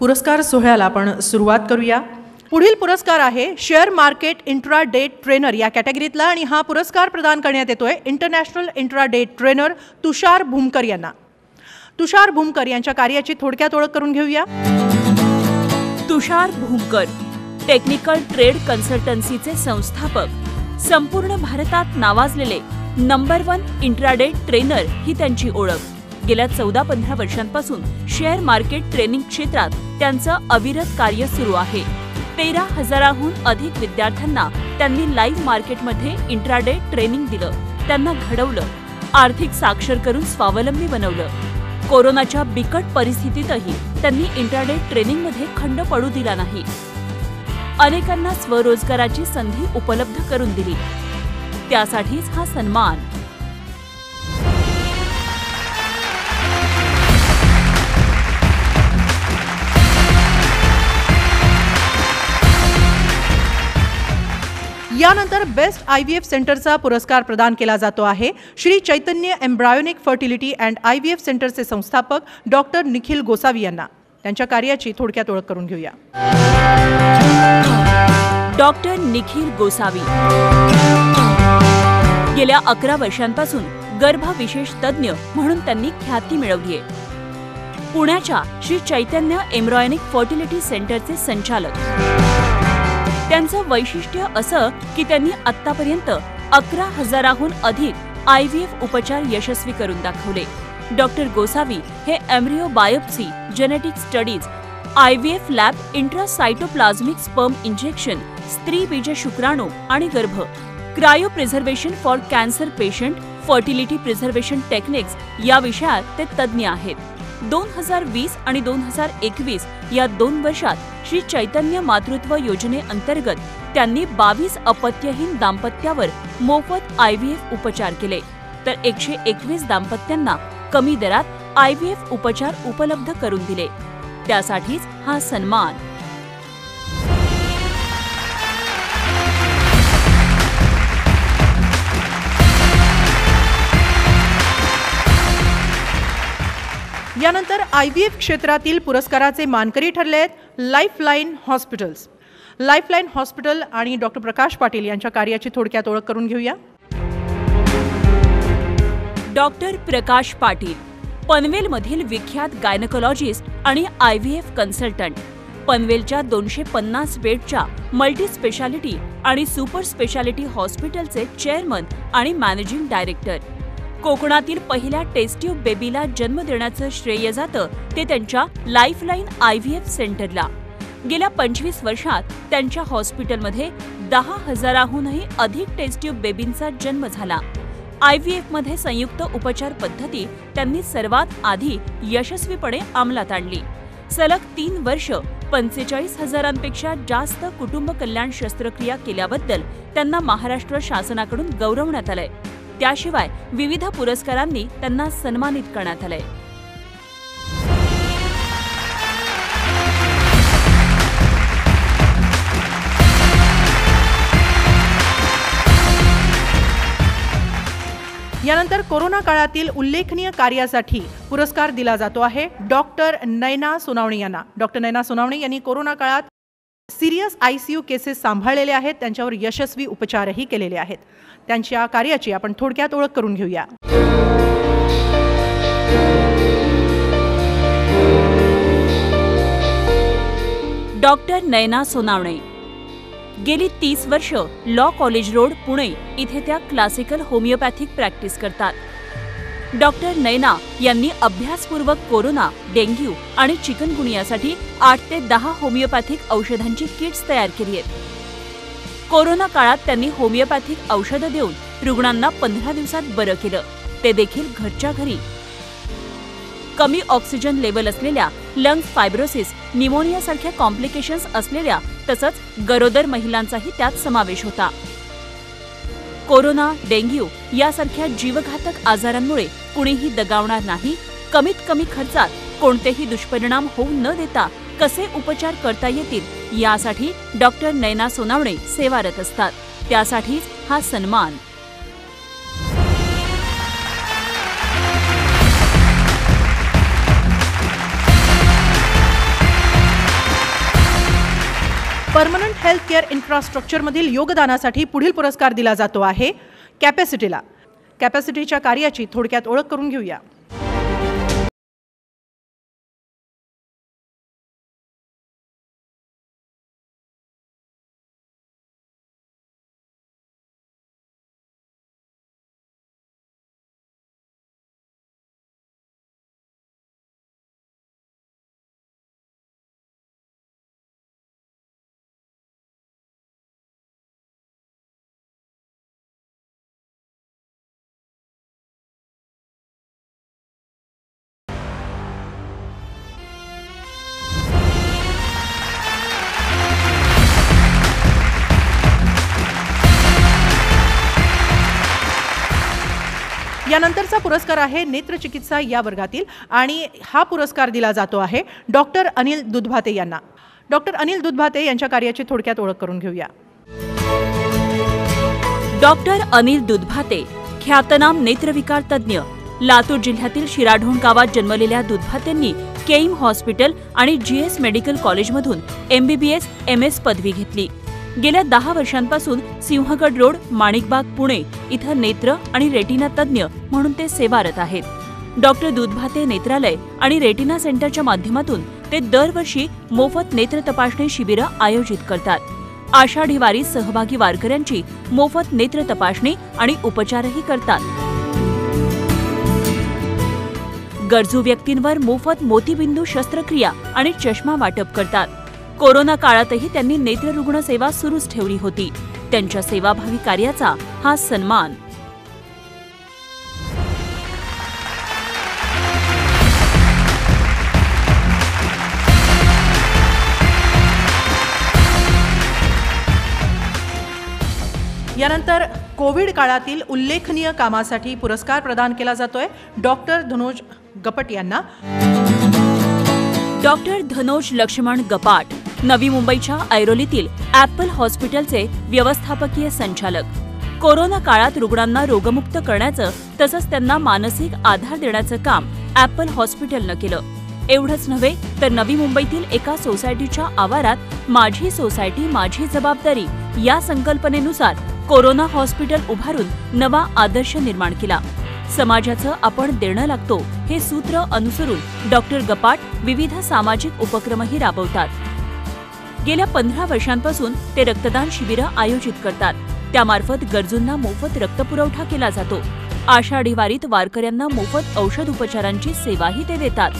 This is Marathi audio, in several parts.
पुरस्कार सोहळ्याला आपण सुरुवात करूया। पुढील पुरस्कार आहे share market intra day trainer या कॅटेगरीतला आणि हा पुरस्कार प्रदान करण्यात येतोय इंटरनॅशनल इंट्रा डे ट्रेनर तुषार भूमकर यांना। तुषार भूमकर यांच्या कार्याची थोडक्यात ओळख करून घेऊया। तुषार भूमकर टेक्निकल ट्रेड कन्सल्टन्सीचे संस्थापक, संपूर्ण भारतात नावाजलेले नंबर 1 इंट्राडे ट्रेनर ही त्यांची ओळख। गेल्या 14-15 वर्षांपासून शेअर मार्केट ट्रेनिंग क्षेत्रात त्यांचं अविरत कार्य सुरू आहे। 13,000हून अधिक विद्यार्थ्यांना त्यांनी लाईव्ह मार्केटमध्ये इंट्राडे ट्रेनिंग दिलं, त्यांना घडवलं, आर्थिक साक्षर करून स्वावलंबी बनवलं। कोरोनाच्या बिकट परिस्थितीतही त्यांनी इंट्राडे ट्रेनिंगमध्ये खंड पडू दिला नाही। अनेकांना स्वरोजगाराची संधी उपलब्ध करून दिली, त्यासाठीच हा सन्मान। यानंतर बेस्ट IVF सेंटरचा पुरस्कार प्रदान केला जातो आहे। Shri Chaitanya embryonic fertility and IVF सेंटरचे संस्थापक डॉक्टर निखिल गोसावी यांना। त्यांच्या कार्याची थोडक्यात ओळख करून घेऊया। डॉक्टर निखिल गोसावी गेल्या 11 वर्षांपासून गर्भविशेष तज्ञ म्हणून त्यांनी ख्याती मिळवली आहे। पुण्याच्या श्री चैतन्य एम्ब्रायोनिक फर्टिलिटी सेंटरचे संचालक। त्यांचं वैशिष्ट्य असं की त्यांनी आतापर्यंत 11,000हून अधिक IVF उपचार यशस्वी करून दाखवले। डॉक्टर गोसावी हे embryo biopsy, genetic studies, IVF lab, intracytoplasmic sperm injection, स्त्री बीज शुक्राणू आणि गर्भ, cryo preservation for cancer patient, fertility preservation techniques या विषयात ते तज्ज्ञ आहेत। 2020 आणि 2021 या 2 वर्षात श्री चैतन्य मातृत्व योजनेअंतर्गत त्यांनी 22 अपत्यहीन दाम्पत्यावर मोफत IVF उपचार केले, तर 121 दाम्पत्यांना कमी दरात IVF उपचार उपलब्ध करून दिले, त्यासाठीच हा सन्मान। यानंतर IVF क्षेत्रातील पुरस्काराचे मानकरी ठरले आहेत लाईफलाईन हॉस्पिटल्स। लाईफलाईन हॉस्पिटल आणि डॉक्टर प्रकाश पाटील यांच्या कार्याची थोडक्यात ओळख करून घेऊया। डॉक्टर प्रकाश पाटील पनवेलमधील विख्यात गायनेकोलॉजिस्ट आणि IVF कन्सल्टंट। पनवेलच्या 250 बेडच्या मल्टी स्पेशालिटी आणि सुपर स्पेशालिटी हॉस्पिटलचे चेअरमन आणि मॅनेजिंग डायरेक्टर। कोकणातील पहिल्या टेस्ट ट्यूब बेबीला जन्म देण्याचं श्रेय जातं ते त्यांच्या लाईफलाईन IVF सेंटरला। गेल्या 25 वर्षात त्यांच्या हॉस्पिटलमध्ये 10,000हूनही अधिक टेस्ट ट्यूब बेबींचा जन्म झाला। IVF मध्ये संयुक्त उपचार पद्धती त्यांनी सर्वात आधी यशस्वीपणे अंमलात आणली। सलग 3 वर्ष 45,000पेक्षा जास्त कुटुंब कल्याण शस्त्रक्रिया केल्याबद्दल त्यांना महाराष्ट्र शासनाकडून गौरवण्यात आलंय। त्याशिवाय विविध पुरस्कारांनी त्यांना सन्मानित करण्यात आलंय। यानंतर कोरोना काळातील उल्लेखनीय कार्यासाठी पुरस्कार दिला जातो आहे डॉक्टर नैना सोनावणे यांना। डॉक्टर नैना सोनावणे यांनी कोरोना काळात सिरियस ICU केसेस सांभाळलेले आहेत, त्यांच्यावर यशस्वी उपचारही केलेले आहेत। त्यांच्या कार्याची आपण थोडक्यात ओळख करून घेऊया। डॉक्टर नैना सोनावणे गेली 30 वर्ष लॉ कॉलेज रोड पुणे इथे त्या क्लासिकल होमिओपॅथिक प्रॅक्टिस करतात। डॉक्टर नैना यांनी अभ्यासपूर्वक कोरोना, डेंग्यू आणि चिकनगुनियासाठी 8 ते 10 होमिओपॅथिक औषधांची किट्स तयार केली आहेत। कोरोना काळात त्यांनी होमिओपॅथिक औषधं देऊन रुग्णांना 15 दिवसात बरं केलं, ते देखील घरच्या घरी। कमी ऑक्सिजन लेवल असलेल्या, लंग्स फायब्रोसिस, निमोनियासारख्या कॉम्प्लिकेशन्स असलेल्या तसंच गरोदर महिलांचाही त्यात समावेश होता। कोरोना, डेंग्यू यासारख्या जीवघातक आजारांमुळे कुणीही दगावणार नाही, कमीत कमी खर्चात कोणतेही दुष्परिणाम होऊ न देता कसे उपचार करता येतील यासाठी डॉक्टर नैना सोनावणे सेवारत असतात, त्यासाठीच हा सन्मान। परमनंट हेल्थ केअर इन्फ्रास्ट्रक्चरमधील योगदानासाठी पुढील पुरस्कार दिला जातो आहे कॅपॅसिटीला. कॅपॅसिटीच्या कार्याची थोडक्यात ओळख करून घेऊया. यानंतरचा पुरस्कार आहे नेत्रचिकित्सा या वर्गातील आणि हा पुरस्कार दिला जातो आहे डॉक्टर अनिल दुधभाते यांना. डॉक्टर अनिल दुधभाते यांच्या कार्याची थोडक्यात ओळख करून घेऊया. डॉक्टर अनिल दुधभाते ख्यातनाम नेत्रविकार तज्ज्ञ. लातूर जिल्ह्यातील शिराढोण गावात जन्मलेल्या दुधभातेंनी केईम हॉस्पिटल आणि GS मेडिकल कॉलेजमधून MBBS MS पदवी घेतली. गेल्या 10 वर्षांपासून सिंहगड रोड, माणिकबाग, पुणे इथं नेत्र आणि रेटिना तज्ज्ञ म्हणून ते सेवारत आहेत. डॉक्टर दुधभाते नेत्रालय आणि रेटिना सेंटरच्या माध्यमातून ते दरवर्षी मोफत नेत्र तपासणी शिबिरं आयोजित करतात. आषाढी वारीत सहभागी वारकऱ्यांची मोफत नेत्र तपासणी आणि उपचारही करतात. गरजू व्यक्तींवर मोफत मोतीबिंदू शस्त्रक्रिया आणि चष्मा वाटप करतात. कोरोना काळातही त्यांनी नेत्ररुग्ण सेवा सुरूच ठेवली होती. त्यांच्या सेवाभावी कार्याचा हा सन्मान. यानंतर कोविड काळातील उल्लेखनीय कामासाठी पुरस्कार प्रदान केला जातोय डॉक्टर धनोज गपट यांना. डॉक्टर धनोज लक्ष्मण गपाट नवी मुंबईच्या ऐरोलीतील ॲपल हॉस्पिटलचे व्यवस्थापकीय संचालक. कोरोना काळात रुग्णांना रोगमुक्त करण्याचं तसंच त्यांना मानसिक आधार देण्याचं काम ॲपल हॉस्पिटलनं केलं. एवढंच नव्हे तर नवी मुंबईतील एका सोसायटीच्या आवारात माझी सोसायटी माझी जबाबदारी या संकल्पनेनुसार कोरोना हॉस्पिटल उभारून नवा आदर्श निर्माण केला. समाजाचं आपण देणं लागतो हे सूत्र अनुसरून डॉक्टर गपाट विविध सामाजिक उपक्रमही राबवतात. गेल्या 15 वर्षांपासून ते रक्तदान शिबिरं आयोजित करतात. त्यामार्फत गरजूंना मोफत रक्तपुरवठा केला जातो. आषाढी वारीत वारकऱ्यांना मोफत औषध उपचारांची सेवाही ते देतात.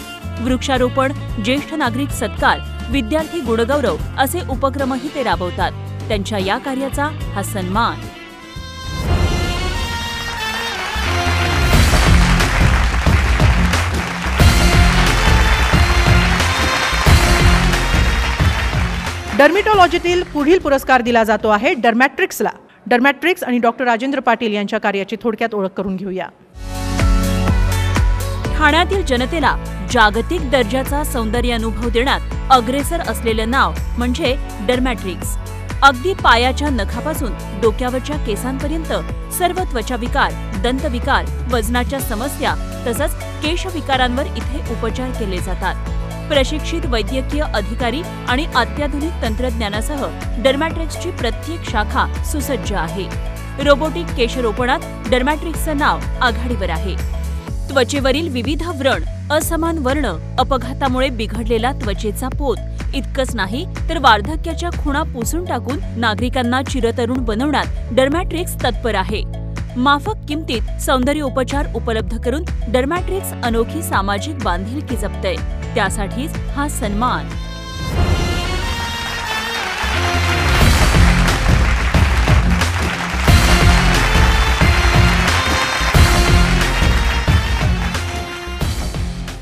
वृक्षारोपण, ज्येष्ठ नागरिक सत्कार, विद्यार्थी गुणगौरव असे उपक्रमही ते राबवतात. त्यांच्या या कार्याचा हा सन्मान. डर्मेटॉलॉजीतील पुढील पुरस्कार दिला जातो आहे डर्मॅट्रिक्सला. डर्मॅट्रिक्स आणि डॉक्टर राजेंद्र पाटील यांच्या कार्याची थोडक्यात ओळख करून घेऊया. ठाण्यातील जनतेला जागतिक दर्जाचा सौंदर्य अनुभव देण्यात अग्रेसर असलेलं नाव म्हणजे डर्मॅट्रिक्स. अगदी पायाच्या नखापासून डोक्यावरच्या केसांपर्यंत सर्व त्वचाविकार, दंतविकार, वजनाच्या समस्या तसंच केशविकारांवर इथे उपचार केले जातात. प्रशिक्षित वैद्यकीय अधिकारी आणि अत्याधुनिक तंत्रज्ञानासह डर्मॅट्रिक्सची प्रत्येक शाखा सुसज्ज आहे. रोबोटिक केशरोपणात डर्मॅट्रिक्सचं नाव आघाडीवर आहे. त्वचेवरील विविध व्रण, असमान वर्ण, अपघातामुळे बिघडलेला त्वचेचा पोत इतकंच नाही तर वार्धक्याच्या खुणा पुसून टाकून नागरिकांना चिरतरुण बनवण्यात डर्मॅट्रिक्स तत्पर आहे. माफक किमतीत सौंदर्य उपचार उपलब्ध करून डर्मॅट्रिक्स अनोखी सामाजिक बांधिलकी जपतंय. त्यासाठीच हा सन्मान.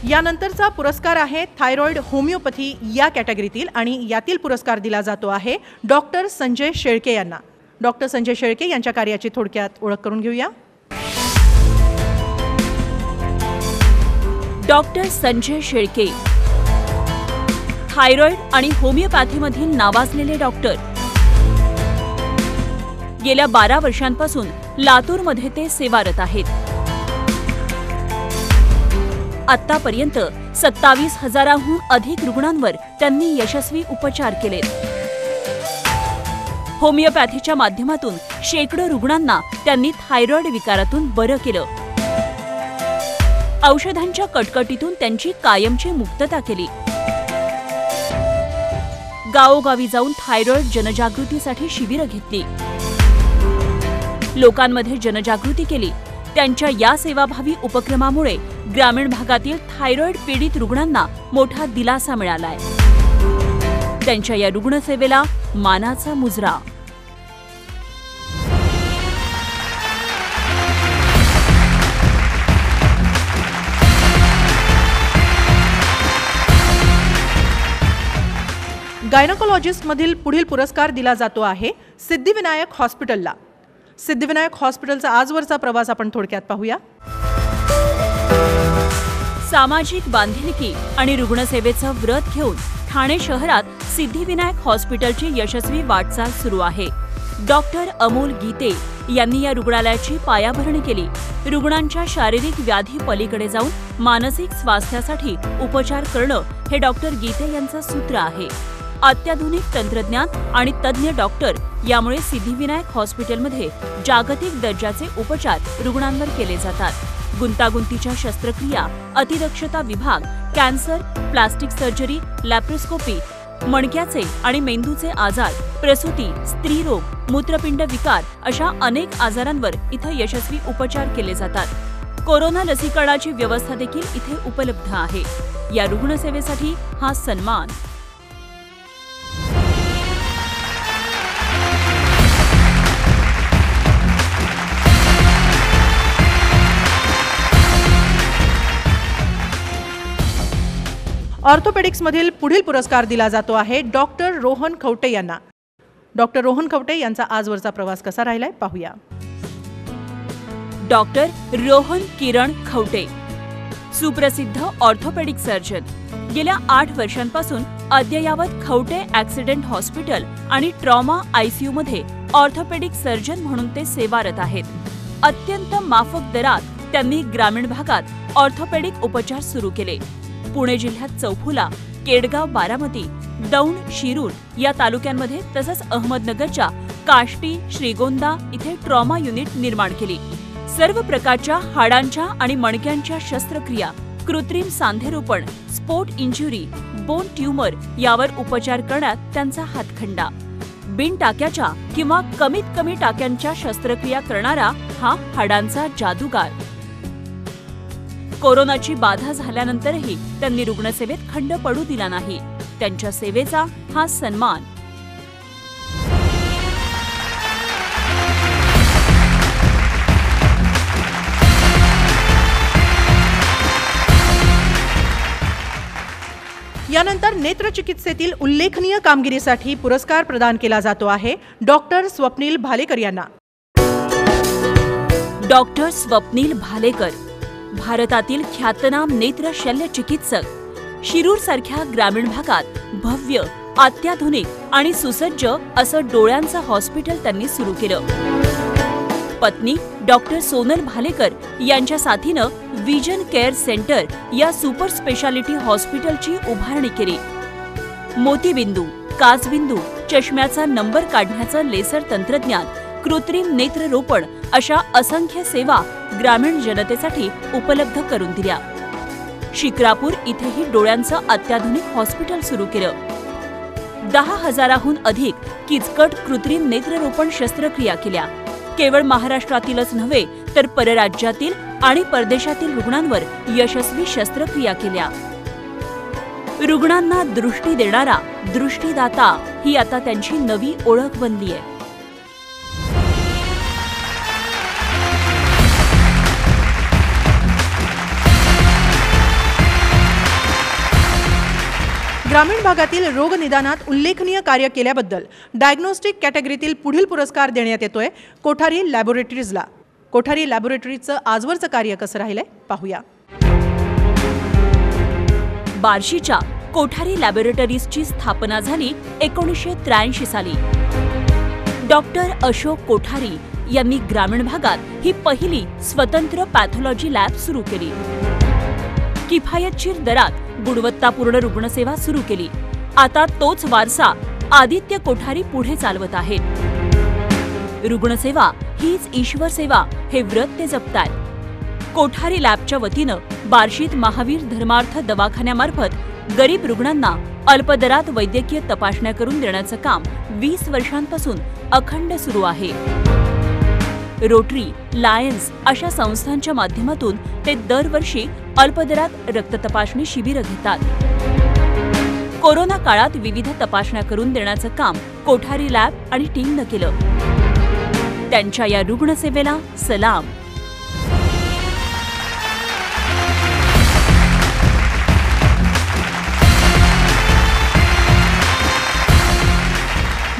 यानंतरचा पुरस्कार आहे थायरॉइड होमिओपॅथी या कॅटेगरीतील आणि यातील पुरस्कार दिला जातो आहे डॉक्टर संजय शेळके यांना. डॉक्टर संजय शेळके यांच्या कार्याची थोडक्यात ओळख करून घेऊया. डॉक्टर संजय शेळके थायरॉइड आणि होमिओपॅथीमधील नावाजलेले डॉक्टर. गेल्या 12 वर्षांपासून लातूरमध्ये ते सेवारत आहेत. आतापर्यंत 27,000हून अधिक रुग्णांवर त्यांनी यशस्वी उपचार केलेत. होमिओपॅथीच्या माध्यमातून शेकडो रुग्णांना त्यांनी थायरॉइड विकारातून बरं केलं. औषधांच्या कटकटीतून त्यांची कायमची मुक्तता केली. गावोगावी जाऊन थायरॉइड जनजागृतीसाठी शिबिरं घेतली. लोकांमध्ये जनजागृती केली. त्यांच्या या सेवाभावी उपक्रमामुळे ग्रामीण भागातील थायरॉइड पीडित रुग्णांना मोठा दिलासा मिळालाय. त्यांच्या या रुग्णसेवेला मानाचा मुजरा. गायनोकोलॉजिस्ट मधील पुढील पुरस्कार दिला जातो आहे सिद्धिविनायक हॉस्पिटलला. सिद्धिविनायक हॉस्पिटलचा आजवरचा प्रवास आपण थोडक्यात पाहूया. सामाजिक बांधिलकी आणि रुग्णसेवेचं व्रत घेऊन ठाणे शहरात सिद्धिविनायक हॉस्पिटलची यशस्वी वाटचाल सुरू आहे. डॉक्टर अमोल गीते यांनी या रुग्णालयाची पायाभरणी केली. रुग्णांच्या शारीरिक व्याधी पलीकडे जाऊन मानसिक स्वास्थ्यासाठी उपचार करणं हे डॉक्टर गीते यांचं सूत्र आहे. अत्याधुनिक तंत्रज्ञान आणि तज्ज्ञ डॉक्टर यामुळे सिद्धिविनायक हॉस्पिटलमध्ये जागतिक दर्जाचे उपचार रुग्णांवर केले जातात. गुंतागुंतीच्या शस्त्रक्रिया, अतिदक्षता विभाग, कॅन्सर, प्लास्टिक सर्जरी, लॅप्रोस्कोपी, मणक्याचे आणि मेंदूचे आजार, प्रसूती, स्त्रीरोग, मूत्रपिंड विकार अशा अनेक आजारांवर इथं यशस्वी उपचार केले जातात. कोरोना लसीकरणाची व्यवस्था देखील इथे उपलब्ध आहे. या रुग्णसेवेसाठी हा सन्मान. ऑर्थोपेडिक्समधील पुढील पुरस्कार दिला जातो आहे डॉक्टर रोहन खवटे यांना. डॉक्टर रोहन खवटे यांचा आजवरचा प्रवास कसा राहिलाय पाहूया. डॉक्टर रोहन किरण खवटे, सुप्रसिद्ध ऑर्थोपेडिक सर्जन. गेल्या 8 वर्षांपासून अद्ययावत खवटे ॲक्सिडेंट हॉस्पिटल आणि ट्रॉमा ICU मध्ये ऑर्थोपेडिक सर्जन म्हणून ते सेवारत आहेत. अत्यंत माफक दरात त्यांनी ग्रामीण भागात ऑर्थोपेडिक उपचार सुरू केले. पुणे जिल्ह्यात चौफुला, केडगाव, बारामती, दौंड, शिरूर या तालुक्यांमध्ये तसंच अहमदनगरच्या काष्टी, श्रीगोंदा इथे ट्रॉमा युनिट निर्माण केली. सर्व प्रकारच्या हाडांच्या आणि मणक्यांच्या शस्त्रक्रिया, कृत्रिम सांधेरोपण, स्पोर्ट इंजुरी, बोन ट्यूमर यावर उपचार करण्यात त्यांचा हातखंडा. बिन टाक्याच्या किंवा कमीत कमी टाक्यांच्या शस्त्रक्रिया करणारा हा हाडांचा जादूगार. कोरोनाची बाधा झाल्यानंतरही त्यांनी रुग्णसेवेत खंड पडू दिला नाही. त्यांच्या सेवेचा हा सन्मान. यानंतर नेत्रचिकित्सेतील उल्लेखनीय कामगिरीसाठी पुरस्कार प्रदान केला जातो आहे डॉक्टर स्वप्नील भालेकर यांना. डॉक्टर स्वप्नील भालेकर भारतातील ख्यातनाम नेत्र शल्य चिकित्सक. शिरूर सारख्या ग्रामीण भागात भव्य, अत्याधुनिक आणि सुसज्ज असं डोळ्यांचं हॉस्पिटल त्यांनी सुरू केलं. पत्नी डॉक्टर सोनल भालेकर यांच्या साथीनं विजन केअर सेंटर या सुपर स्पेशालिटी हॉस्पिटलची उभारणी केली. मोतीबिंदू, काचबिंदू, चष्म्याचा नंबर काढण्याचं लेसर तंत्रज्ञान, कृत्रिम नेत्ररोपण अशा असंख्य सेवा ग्रामीण जनतेसाठी उपलब्ध करून दिल्या. शिक्रापूर इथेही डोळ्यांचं अत्याधुनिक हॉस्पिटल सुरू केलं. 10,000हून अधिक किचकट कृत्रिम नेत्ररोपण शस्त्रक्रिया केल्या. केवळ महाराष्ट्रातीलच नव्हे तर परराज्यातील आणि परदेशातील रुग्णांवर यशस्वी शस्त्रक्रिया केल्या. रुग्णांना दृष्टी देणारा दृष्टीदाता ही आता त्यांची नवी ओळख बनली आहे. ग्रामीण भागातील रोग निदानात उल्लेखनीय कार्य केल्याबद्दल डायग्नोस्टिक कॅटेगरीतील पुढील पुरस्कार देण्यात येतोय कोठारी लॅबोरेटरीजला. कोठारी लॅबोरेटरीजचं आजवरचं कार्य कसं राहिलंय पाहूया. बार्शीच्या कोठारी लॅबोरेटरीजची स्थापना झाली 1983 साली. डॉक्टर अशोक कोठारी यांनी ग्रामीण भागात ही पहिली स्वतंत्र पॅथॉलॉजी लॅब सुरू केली. किफायतशीर दरात गुणवत्तापूर्ण रुग्णसेवा सुरू केली. आता तोच वारसा आदित्य कोठारी पुढे चालवत आहेत। रुग्णसेवा हीच ईश्वर सेवा हे व्रत ते जपतात। कोठारी लॅबच्या वतीनं बार्शीत महावीर धर्मार्थ दवाखान्यामार्फत गरीब रुग्णांना अल्पदरात वैद्यकीय तपासण्या करून देण्याचं काम 20 वर्षांपासून अखंड सुरू आहे। रोटरी, लायन्स अशा संस्थांच्या माध्यमातून ते दरवर्षी अल्पदरात रक्त तपासणी शिबिरं घेतात। कोरोना काळात विविध तपासण्या करून देण्याचं काम कोठारी लॅब आणि टीमनं केलं। त्यांच्या या रुग्णसेवेला सलाम।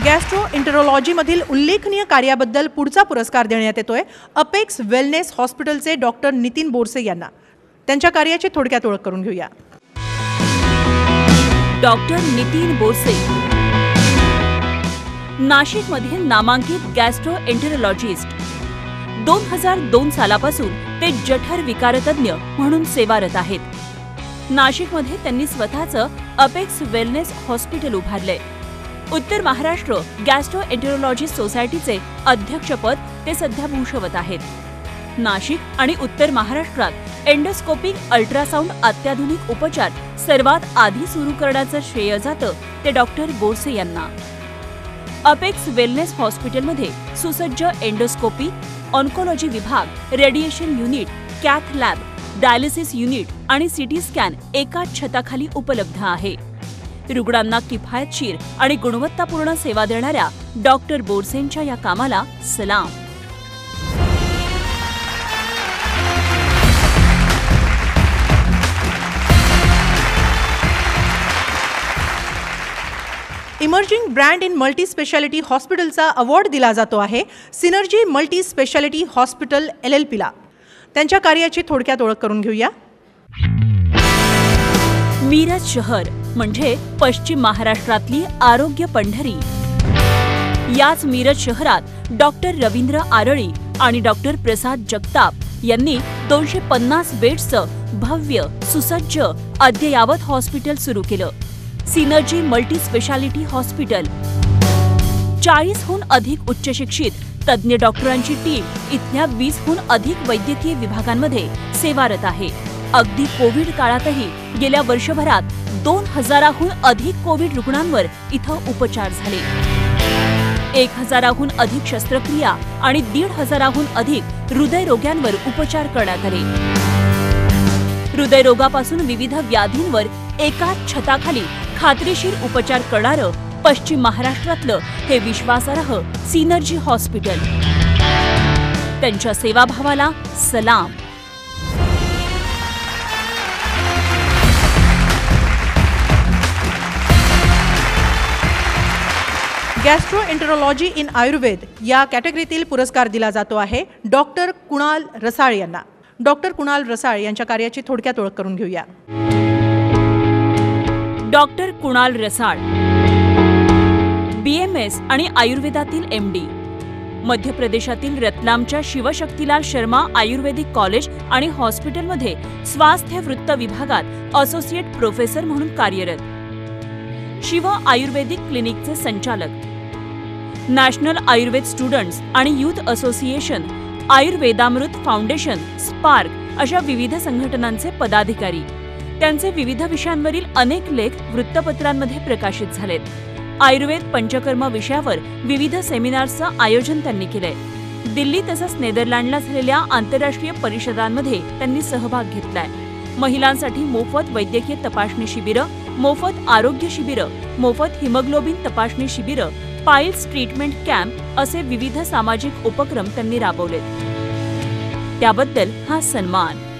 गॅस्ट्रोएंटरोलॉजीमधील उल्लेखनीय कार्याबद्दल पुढचा पुरस्कार देण्यात येतोय अपेक्स वेलनेस हॉस्पिटलचे डॉक्टर नितीन बोरसे यांना। त्यांच्या कार्याची थोडक्यात ओळख करून घेऊया। डॉक्टर नितीन बोरसे नाशिकमध्ये नामांकित गॅस्ट्रोएंटरोलॉजिस्ट। 2002 सालापासून ते जठर विकारतज्ञ म्हणून सेवारत आहेत। नाशिकमध्ये त्यांनी स्वतःचं अपेक्स वेलनेस हॉस्पिटल उभारलंय। उत्तर महाराष्ट्र गॅस्ट्रोएंटरोलॉजी सोसायटीचे अध्यक्षपद ते सध्या भूषवत आहेत। नाशिक आणि उत्तर महाराष्ट्रात एंडोस्कोपिक अल्ट्रासाउंड अत्याधुनिक उपचार सर्वात आधी सुरू करण्याचं श्रेय जातं ते डॉक्टर बोरसे यांना। अपेक्स वेलनेस हॉस्पिटलमध्ये सुसज्ज एंडोस्कोपी, ऑन्कोलॉजी विभाग, radiation unit, cath lab, dialysis unit आणि सीटी स्कॅन एकाच छताखाली उपलब्ध आहे। रुग्णांना किफायतशीर आणि गुणवत्तापूर्ण सेवा देणाऱ्या डॉक्टर बोरसेंच्या या कामाला सलाम। Emerging brand in multi speciality हॉस्पिटलचा अवॉर्ड दिला जातो आहे सिनर्जी मल्टी स्पेशालिटी हॉस्पिटल LLPला। त्यांच्या कार्याची थोडक्यात ओळख करून घेऊया। मिरज शहर म्हणजे पश्चिम महाराष्ट्रातली आरोग्य पंढरी। याच मिरज शहरात डॉक्टर रवींद्र आरळी आणि डॉक्टर प्रसाद जगताप यांनी 250 बेड्सचं भव्य, सुसज्ज, अद्ययावत हॉस्पिटल सुरू केलं, सिनर्जी मल्टी स्पेशालिटी हॉस्पिटल। 40हून अधिक उच्चशिक्षित तज्ज्ञ डॉक्टरांची टीम इथल्या 20हून अधिक वैद्यकीय विभागांमध्ये सेवारत आहे। अगदी कोविड काळातही गेल्या वर्षभरात 2000हून अधिक कोविड रुग्णांवर इथं उपचार झाले। 1000हून अधिक शस्त्रक्रिया आणि 1500हून अधिक हृदयरोग्यांवर उपचार करण्यात आले। हृदयरोगापासून विविध व्याधींवर एकाच छताखाली खात्रीशीर उपचार करणारं पश्चिम महाराष्ट्रातलं हे विश्वासार्ह सिनर्जी हॉस्पिटल। त्यांच्या सेवाभावाला सलाम। गॅस्ट्रोएंटरोलॉजी इन आयुर्वेद या कॅटेगरीतील पुरस्कार दिला जातो आहे डॉक्टर कुणाल रसाळ यांना। डॉक्टर कुणाल रसाळ यांच्या कार्याची थोडक्यात ओळख करून घेऊया। डॉक्टर कुणाल रसाळ BMS आणि आयुर्वेदातील MD। मध्य प्रदेशातील रतलामच्या शिवशक्तीलाल शर्मा आयुर्वेदिक कॉलेज आणि हॉस्पिटलमध्ये स्वास्थ्य वृत्त विभागात असोसिएट प्रोफेसर म्हणून कार्यरत। शिव आयुर्वेदिक क्लिनिकचे संचालक, नॅशनल आयुर्वेद स्टुडंट्स आणि यूथ असोसिएशन, आयुर्वेदामृत फाउंडेशन, स्पार्क अशा विविध संघटनांचे पदाधिकारी। त्यांचे विविध विषयांवरील अनेक लेख वृत्तपत्रांमध्ये प्रकाशित झालेत। आयुर्वेद पंचकर्म विषयावर विविध सेमिनार्सचं आयोजन त्यांनी केलंय। दिल्ली तसंच नेदरलँडला झालेल्या आंतरराष्ट्रीय परिषदांमध्ये त्यांनी सहभाग घेतलाय। महिलांसाठी मोफत वैद्यकीय तपासणी शिबिरं, मोफत आरोग्य शिबिरं, मोफत हिमोग्लोबिन तपासणी शिबिरं, पाइल्स ट्रीटमेंट कॅम्प असे विविध सामाजिक उपक्रम त्यांनी राबवलेत। त्याबद्दल हा सन्मान।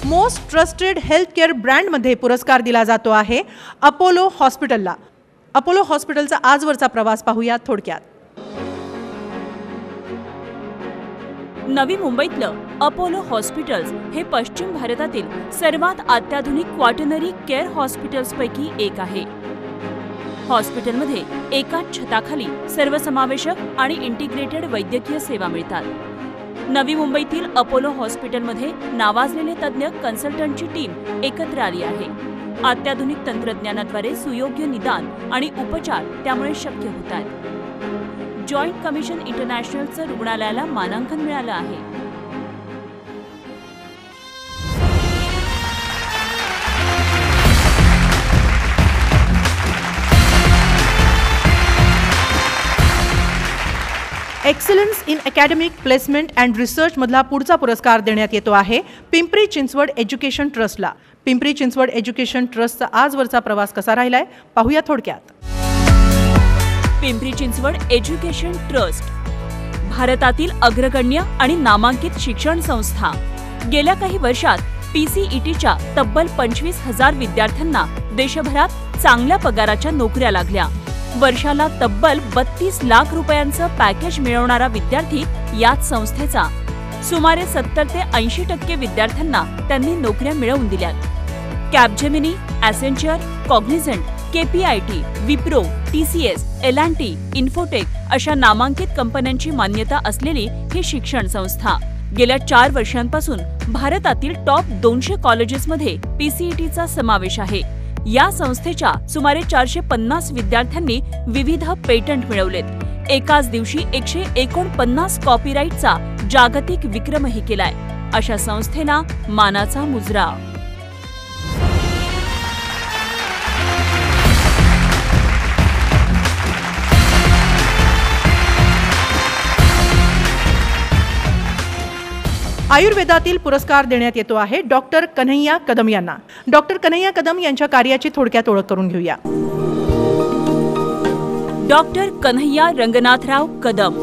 मोस्ट ट्रस्टेड हेल्थ केअर ब्रँडमध्ये पुरस्कार दिला जातो आहे अपोलो हॉस्पिटलला। अपोलो हॉस्पिटलचा आजवरचा प्रवास पाहूया थोडक्यात। नवी मुंबईतलं अपोलो हॉस्पिटल्स हे पश्चिम भारतातील सर्वात अत्याधुनिक क्वाटर्नरी केअर हॉस्पिटल्सपैकी एक आहे। हॉस्पिटलमध्ये एकाच छताखाली सर्वसमावेशक आणि इंटिग्रेटेड वैद्यकीय सेवा मिळतात. नवी मुंबईतील अपोलो हॉस्पिटलमध्ये नावाजलेले तज्ज्ञ कन्सल्टंटची टीम एकत्र आली आहे. अत्याधुनिक तंत्रज्ञानाद्वारे सुयोग्य निदान आणि उपचार त्यामुळे शक्य होत आहेत. जॉईंट कमिशन इंटरनॅशनलचं रुग्णालयाला मानांकन मिळालं आहे. Excellence in academic placement and research मधला पुढचा पुरस्कार देण्यात येतो आहे पिंपरी चिंचवड एज्युकेशन ट्रस्टला. पिंपरी चिंचवड एज्युकेशन ट्रस्टचा आजवरचा प्रवास कसा राहिलाय पाहूया थोडक्यात. पिंपरी चिंचवड एज्युकेशन ट्रस्ट भारतातील अग्रगण्य आणि नामांकित शिक्षण संस्था. गेल्या काही वर्षात PCETच्या तब्बल 25,000 विद्यार्थ्यांना देशभरात चांगल्या पगाराच्या नोकऱ्या लागल्या. वर्षाला तब्बल 32 लाख रुपयांचं पॅकेज मिळवणारा विद्यार्थी याच संस्थेचा. सुमारे 70 ते 80% विद्यार्थ्यांना त्यांनी नोकऱ्या मिळवून दिल्यात. Capgemini, Accenture, cognisant, KPIT, Wipro, TCS, L&T, infotech अशा नामांकित कंपन्यांची मान्यता असलेली ही शिक्षण संस्था. गेल्या 4 वर्षांपासून भारतातील टॉप 200 कॉलेजेसमध्ये PCETचा समावेश आहे. या संस्थेच्या सुमारे 450 विद्यार्थ्यांनी विविध पेटंट मिळवलेत. एकाच दिवशी 149 कॉपीराईटचा जागतिक विक्रमही केलाय. अशा संस्थेला मानाचा मुजरा. आयुर्वेदातील पुरस्कार देण्यात येतो आहे डॉक्टर कन्हैया कदम यांना. डॉक्टर कन्हैया कदम यांच्या कार्याची थोडक्यात ओळख करून घेऊया. डॉक्टर कन्हैया रंगनाथराव कदम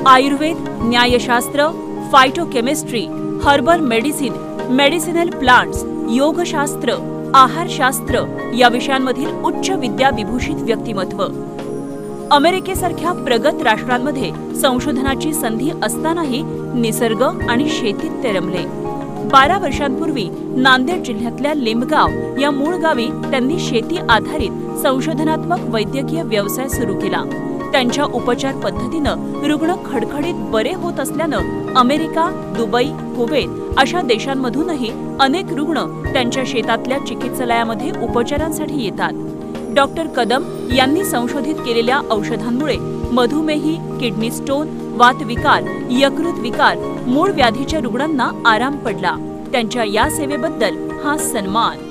आयुर्वेद, न्यायशास्त्र, phytochemistry, herbal medicine, medicinal plants, योगशास्त्र, आहारशास्त्र या विषयांमधील उच्च विद्या विभूषित व्यक्तिमत्व. अमेरिकेसारख्या प्रगत राष्ट्रांमध्ये संशोधनाची संधी असतानाही निसर्ग आणि शेतीत ते रमले. 12 वर्षांपूर्वी नांदेड जिल्ह्यातल्या लिंबगाव या मूळ गावी त्यांनी शेती आधारित संशोधनात्मक वैद्यकीय व्यवसाय सुरू केला. त्यांच्या उपचार पद्धतीनं रुग्ण खडखडीत बरे होत असल्यानं अमेरिका, दुबई, कुवेत अशा देशांमधूनही अनेक रुग्ण त्यांच्या शेतातल्या चिकित्सालयामध्ये उपचारांसाठी येतात. डॉक्टर कदम यांनी संशोधित केलेल्या औषधांमुळे मधुमेही, किडनी स्टोन, वातविकार, यकृत विकार, मूळ व्याधीच्या रुग्णांना आराम पडला. त्यांच्या या सेवेबद्दल हा सन्मान.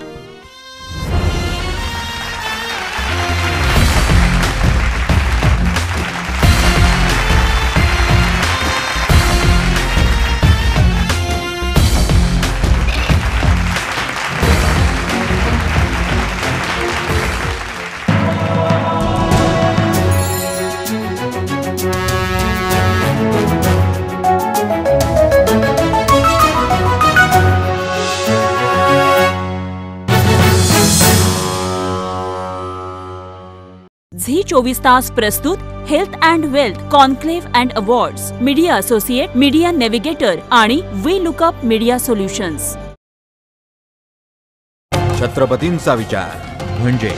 झी 24 तास प्रस्तुत health and wealth conclave and awards. Media associate, media navigator आणि वी लुकअप मीडिया सोल्युशन्स. छत्रपतींचा विचार म्हणजे